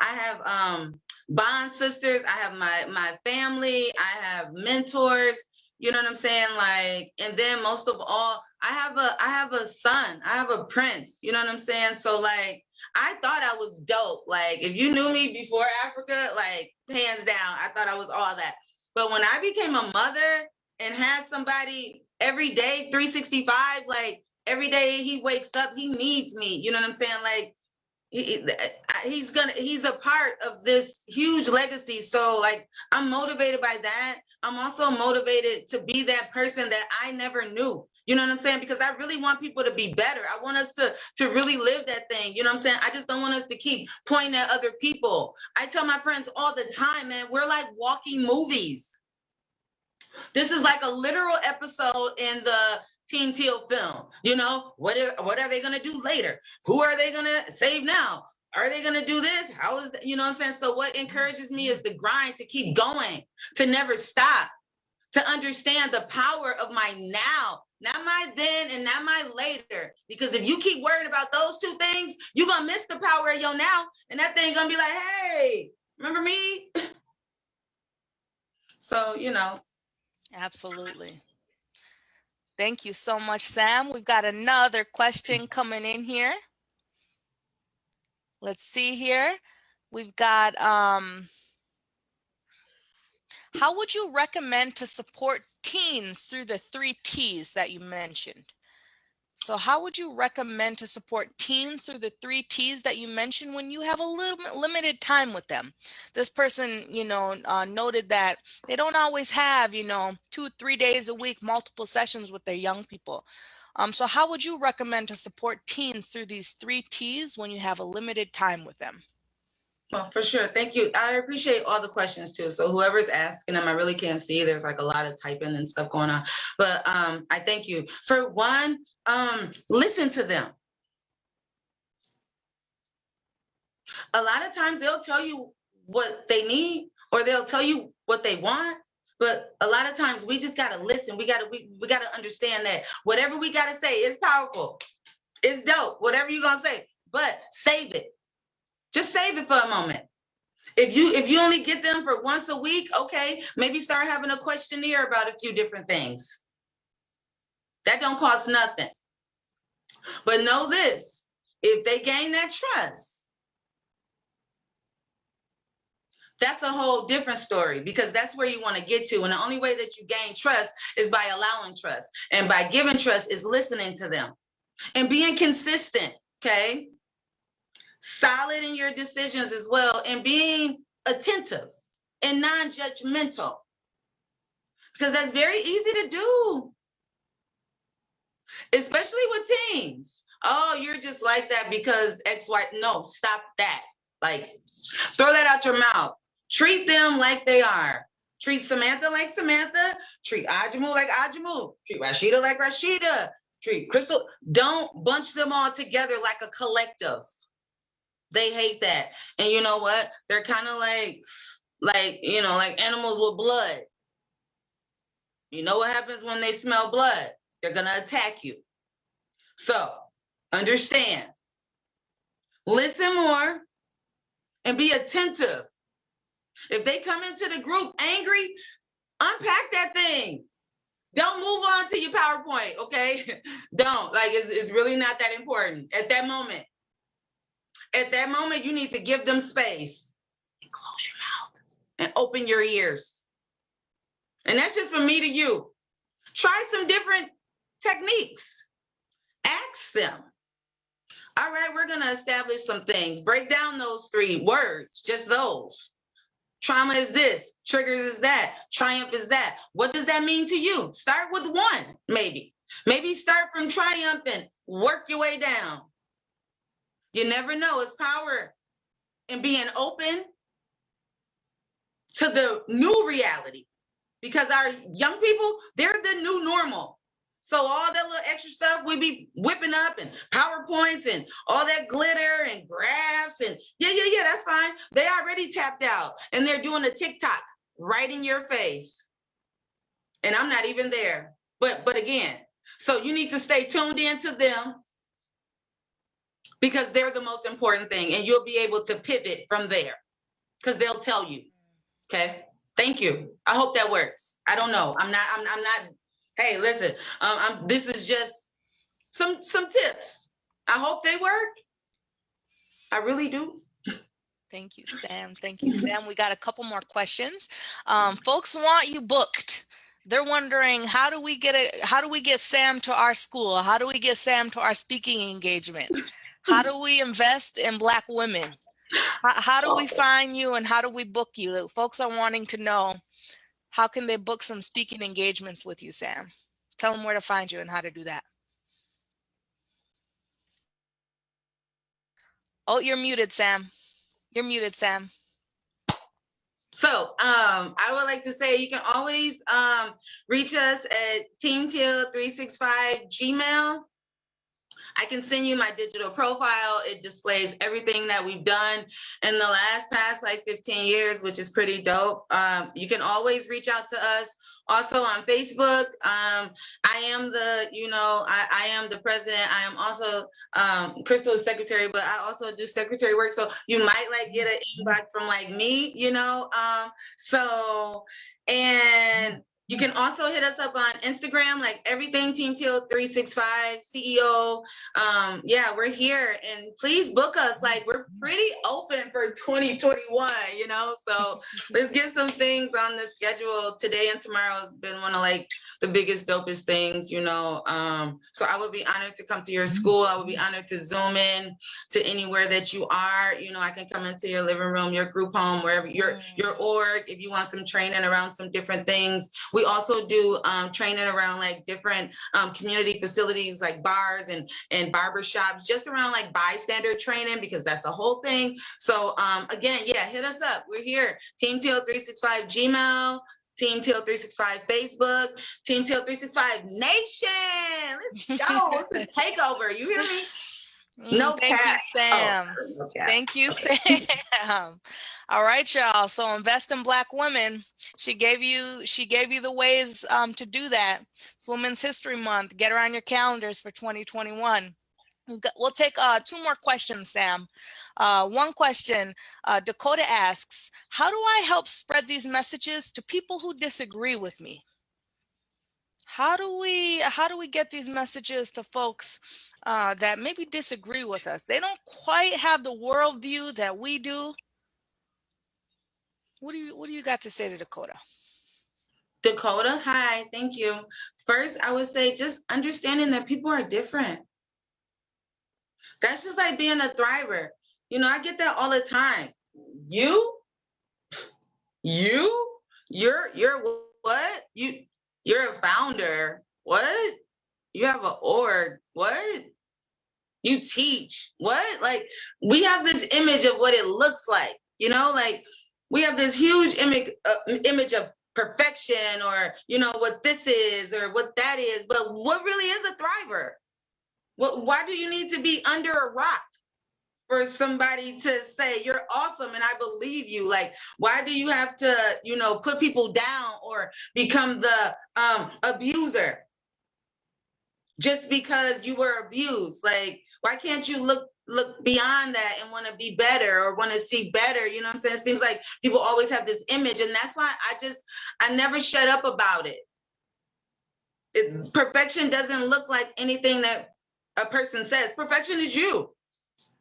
have bond sisters, I have my family, I have mentors, you know what I'm saying? Like, and then most of all, I have a son, I have a prince, you know what I'm saying? So like, I thought I was dope. Like, if you knew me before Africa, like, hands down, I thought I was all that. But when I became a mother and had somebody every day, 365, like, every day he wakes up, he needs me. You know what I'm saying? Like, he's a part of this huge legacy. So like, I'm motivated by that. I'm also motivated to be that person that I never knew. You know what I'm saying? Because I really want people to be better. I want us to really live that thing. You know what I'm saying? I just don't want us to keep pointing at other people. I tell my friends all the time, man, we're like walking movies. This is like a literal episode in the Team Teal film. You know, what are they gonna do later? Who are they gonna save now? Are they gonna do this? How is that? You know what I'm saying? So what encourages me is the grind, to keep going, to never stop, to understand the power of my now, not my then and not my later. Because if you keep worrying about those two things, you're gonna miss the power of your now, and that thing gonna be like, hey, remember me? So, you know. Absolutely. Thank you so much, Sam. We've got another question coming in here. Let's see here. We've got, how would you recommend to support teens through the 3 T's that you mentioned? So how would you recommend to support teens through the 3 T's that you mentioned when you have a little limited time with them? This person, you know, noted that they don't always have, you know, 2-3 days a week, multiple sessions with their young people. So how would you recommend to support teens through these 3 T's when you have a limited time with them? Well, for sure. Thank you. I appreciate all the questions too. So whoever's asking them, I really can't see. There's like a lot of typing and stuff going on. But I thank you. For one, listen to them. A lot of times they'll tell you what they need, or they'll tell you what they want. But a lot of times we just gotta listen. We gotta understand that whatever we gotta say is powerful. It's dope. Whatever you're gonna say, but save it. Just save it for a moment. If you only get them for once a week, okay, maybe start having a questionnaire about a few different things. That don't cost nothing. But know this, if they gain that trust, that's a whole different story, because that's where you want to get to. And the only way that you gain trust is by allowing trust. And by giving trust is listening to them and being consistent, okay? Solid in your decisions as well, and being attentive and non-judgmental, because that's very easy to do, especially with teens. Oh, you're just like that because X, Y. No, stop that. Like, throw that out your mouth. Treat them like they are. Treat Samantha like Samantha. Treat Ajamu like Ajamu. Treat Rashida like Rashida. Treat Crystal. Don't bunch them all together like a collective. They hate that. And you know what? They're kind of like, you know, like animals with blood. You know what happens when they smell blood? They're going to attack you. So understand, listen more, and be attentive. If they come into the group angry, unpack that thing. Don't move on to your PowerPoint, okay? Don't. Like, it's really not that important at that moment. At that moment, you need to give them space and close your mouth and open your ears. And that's just from me to you. Try some different techniques. Ask them. All right, we're going to establish some things. Break down those 3 words, just those. Trauma is this, triggers is that, triumph is that. What does that mean to you? Start with 1, maybe. Maybe start from triumphant, work your way down. You never know. It's power in being open to the new reality, because our young people, they're the new normal. So all that little extra stuff we be whipping up, and PowerPoints and all that glitter and graphs and yeah, tapped out and they're doing a TikTok right in your face. And I'm not even there. But again, so you need to stay tuned in to them because they're the most important thing, and you'll be able to pivot from there because they'll tell you. Okay. Thank you. I hope that works. I don't know. I'm not, hey, listen, this is just some tips. I hope they work. I really do. Thank you, Sam. Thank you, Sam. We got a couple more questions. Folks want you booked. They're wondering, how do we get Sam to our school? How do we get Sam to our speaking engagement? How do we invest in Black women? How do we find you and how do we book you? Folks are wanting to know, how can they book some speaking engagements with you, Sam? Tell them where to find you and how to do that. Oh, you're muted, Sam. You're muted, Sam. So I would like to say you can always reach us at teamteal365@gmail.com. I can send you my digital profile. It displays everything that we've done in the past like 15 years, which is pretty dope. You can always reach out to us. Also on Facebook, I am the, I am the president. I am also Crystal's secretary, but I also do secretary work. So you might like get an inbox from like me, and you can also hit us up on Instagram, like everything Team Teal 365 CEO. Yeah, we're here, and please book us. Like, we're pretty open for 2021, so let's get some things on the schedule. Today and tomorrow has been one of like the biggest, dopest things, so I would be honored to come to your school. I would be honored to Zoom in to anywhere that you are. I can come into your living room, your group home, wherever your org, if you want some training around some different things. We also do training around like different community facilities like bars and barber shops, just around like bystander training, because that's the whole thing. So again, yeah, hit us up. We're here. Team Teal 365 Gmail, Team Teal 365 Facebook, Team Teal 365 Nation. Let's go. It's a takeover. You hear me? No Thank cap. you, Sam. No cap. Thank you, Okay. Sam. All right, y'all. So invest in Black women. She gave you the ways to do that. It's Women's History Month. Get her on your calendars for 2021. We'll take 2 more questions, Sam. One question, Dakota asks, how do I help spread these messages to people who disagree with me? How do we get these messages to folks that maybe disagree with us? They don't quite have the worldview that we do. What do you got to say to Dakota? Dakota, hi, thank you. First, I would say just understanding that people are different. That's just like being a thriver. I get that all the time. You're what? You're a founder. What? You have an org. What? You teach. What? Like, we have this image of what it looks like, like we have this huge image of perfection, or, what this is or what that is. But what really is a thriver? Why do you need to be under a rock for somebody to say you're awesome and I believe you? Like, why do you have to, put people down or become the abuser just because you were abused? Like, why can't you look beyond that and want to be better or want to see better? You know what I'm saying? It seems like people always have this image, and that's why I never shut up about it. Perfection doesn't look like anything that a person says. Perfection is you.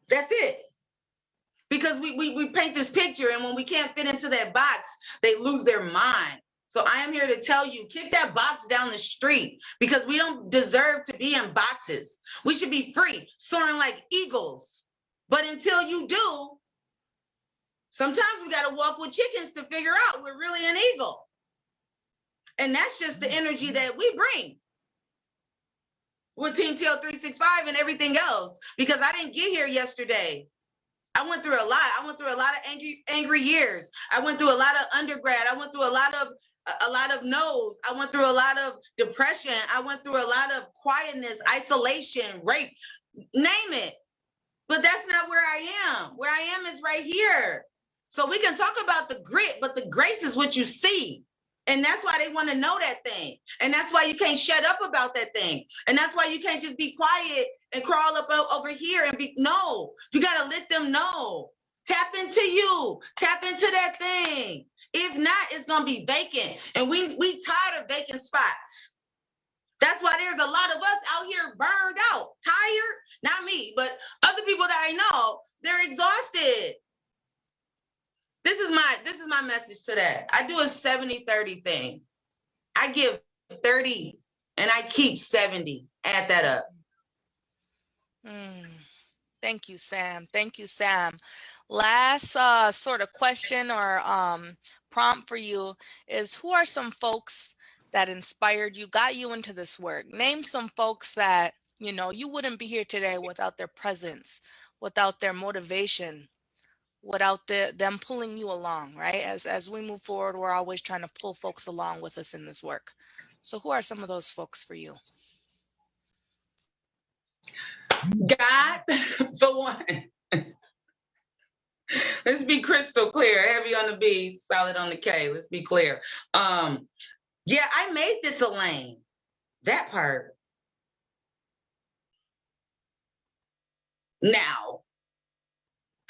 That's it. Because we paint this picture, and when we can't fit into that box, they lose their mind. So I am here to tell you, kick that box down the street, because we don't deserve to be in boxes. We should be free, soaring like eagles. But until you do, sometimes we got to walk with chickens to figure out we're really an eagle. And that's just the energy that we bring with Team Teal 365 and everything else, because I didn't get here yesterday. I went through a lot. I went through a lot of angry years. I went through a lot of undergrad. I went through a lot of no's. I went through a lot of depression. I went through a lot of quietness, isolation, rape, name it. But that's not where I am. Where I am is right here. So we can talk about the grit, but the grace is what you see. And that's why they want to know that thing. And that's why you can't shut up about that thing. And that's why you can't just be quiet and crawl up over here and be, no, you got to let them know. Tap into you, tap into that thing. If not, it's going to be vacant. And we tired of vacant spots. That's why there's a lot of us out here burned out, tired, not me, but other people that I know, they're exhausted. This is my message to that. I do a 70-30 thing. I give 30 and I keep 70. Add that up. Thank you, Sam. Thank you, Sam. Last sort of question or prompt for you is, who are some folks that inspired you, got you into this work? Name some folks that, you know, you wouldn't be here today without their presence, without their motivation, without them pulling you along, right? As we move forward, we're always trying to pull folks along with us in this work. So who are some of those folks for you? God, for one. Let's be crystal clear. Heavy on the B, solid on the K. Let's be clear. Yeah, I made this a lane. That part. Now,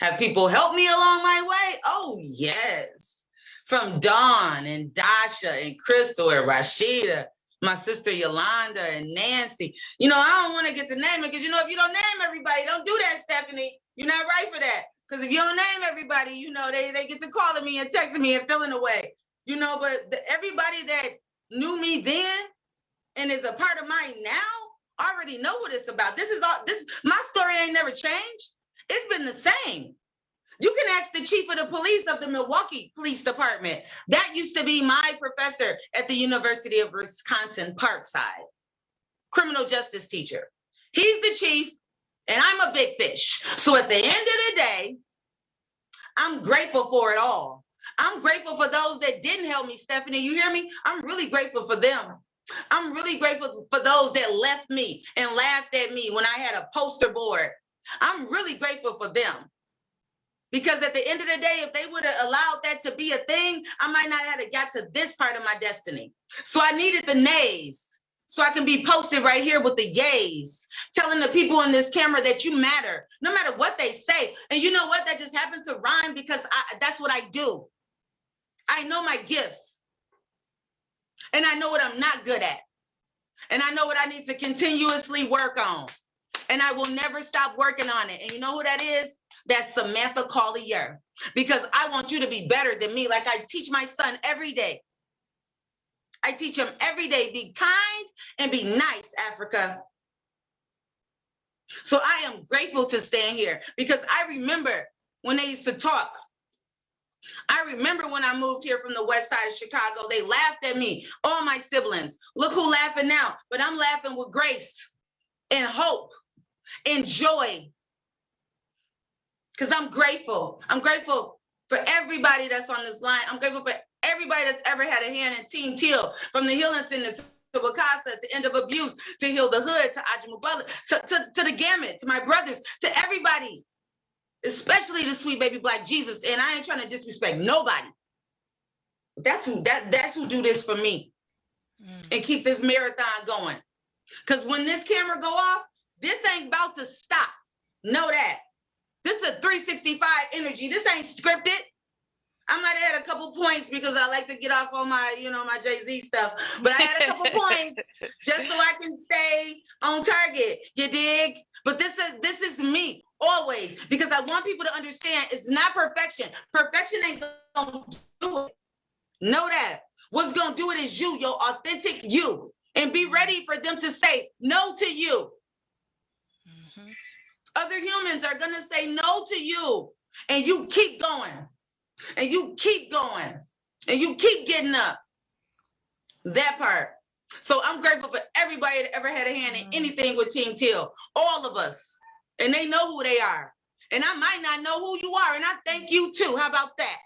have people helped me along my way? Oh, yes. From Dawn and Dasha and Crystal and Rashida, my sister Yolanda and Nancy. You know, I don't want to get to name it because, you know, if you don't name everybody, don't do that, Stephanie. You're not right for that. Because if you don't name everybody, you know, they get to calling me and texting me and feeling away. You know, but everybody that knew me then and is a part of mine now already know what it's about. My story ain't never changed. It's been the same. You can ask the chief of the police of the Milwaukee Police Department. That used to be my professor at the University of Wisconsin, Parkside, criminal justice teacher. He's the chief, and I'm a big fish. So at the end of the day, I'm grateful for it all. I'm grateful for those that didn't help me, Stephanie. You hear me? I'm really grateful for them. I'm really grateful for those that left me and laughed at me when I had a poster board. I'm really grateful for them. Because at the end of the day, if they would have allowed that to be a thing, I might not have got to this part of my destiny. So I needed the nays so I can be posted right here with the yays, telling the people in this camera that you matter, no matter what they say. And you know what? That just happened to rhyme because that's what I do. I know my gifts. And I know what I'm not good at. And I know what I need to continuously work on. And I will never stop working on it. And you know who that is? That's Samantha Collier. Because I want you to be better than me. Like I teach my son every day. I teach him every day, be kind and be nice, Africa. So I am grateful to stand here because I remember when they used to talk. I remember when I moved here from the west side of Chicago, they laughed at me, all my siblings. Look who's laughing now, but I'm laughing with grace and hope and joy because I'm grateful. I'm grateful for everybody that's on this line. I'm grateful for everybody that's ever had a hand in Team Teal, from the Healing Center to WCASA, to End of Abuse, to Heal the Hood, to Ajimubala, to the gamut, to my brothers, to everybody. Especially the sweet baby Black Jesus, and I ain't trying to disrespect nobody. That's who do this for me and keep this marathon going. Because when this camera go off, this ain't about to stop. Know that. This is a 365 energy. This ain't scripted. I might have had a couple points because I like to get off on my, my Jay-Z stuff. But I had a couple points just so I can stay on target. You dig? But this is me. Always, because I want people to understand it's not perfection. Perfection ain't gonna do it. Know that. What's gonna do it is you, your authentic you, and be ready for them to say no to you. Mm-hmm. Other humans are gonna say no to you, and you keep going, and you keep going, and you keep getting up. That part. So I'm grateful for everybody that ever had a hand in anything with Team Teal. All of us. And they know who they are. And I might not know who you are. And I thank you too. How about that?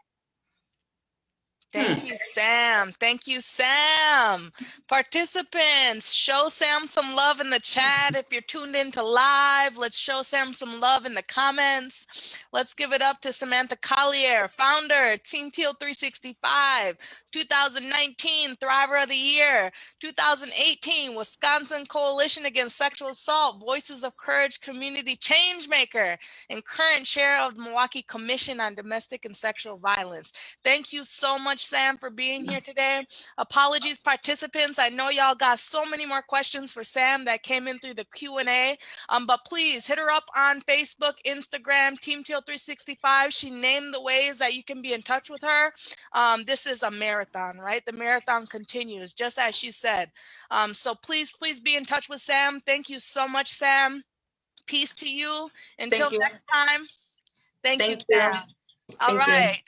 Thank you, Sam. Thank you, Sam. Participants, show Sam some love in the chat. If you're tuned into live, let's show Sam some love in the comments. Let's give it up to Samantha Collier, founder, Team Teal 365, 2019 Thriver of the Year, 2018 Wisconsin Coalition Against Sexual Assault, Voices of Courage Community Changemaker, and current chair of the Milwaukee Commission on Domestic and Sexual Violence. Thank you so much, Sam, for being here today. Apologies, participants. I know y'all got so many more questions for Sam that came in through the Q&A, but please hit her up on Facebook, Instagram, Team Teal 365. She named the ways that you can be in touch with her. This is a marathon, right? The marathon continues, just as she said. So please be in touch with Sam. Thank you so much, Sam. Peace to you. Until next time. Thank you, Sam. All right.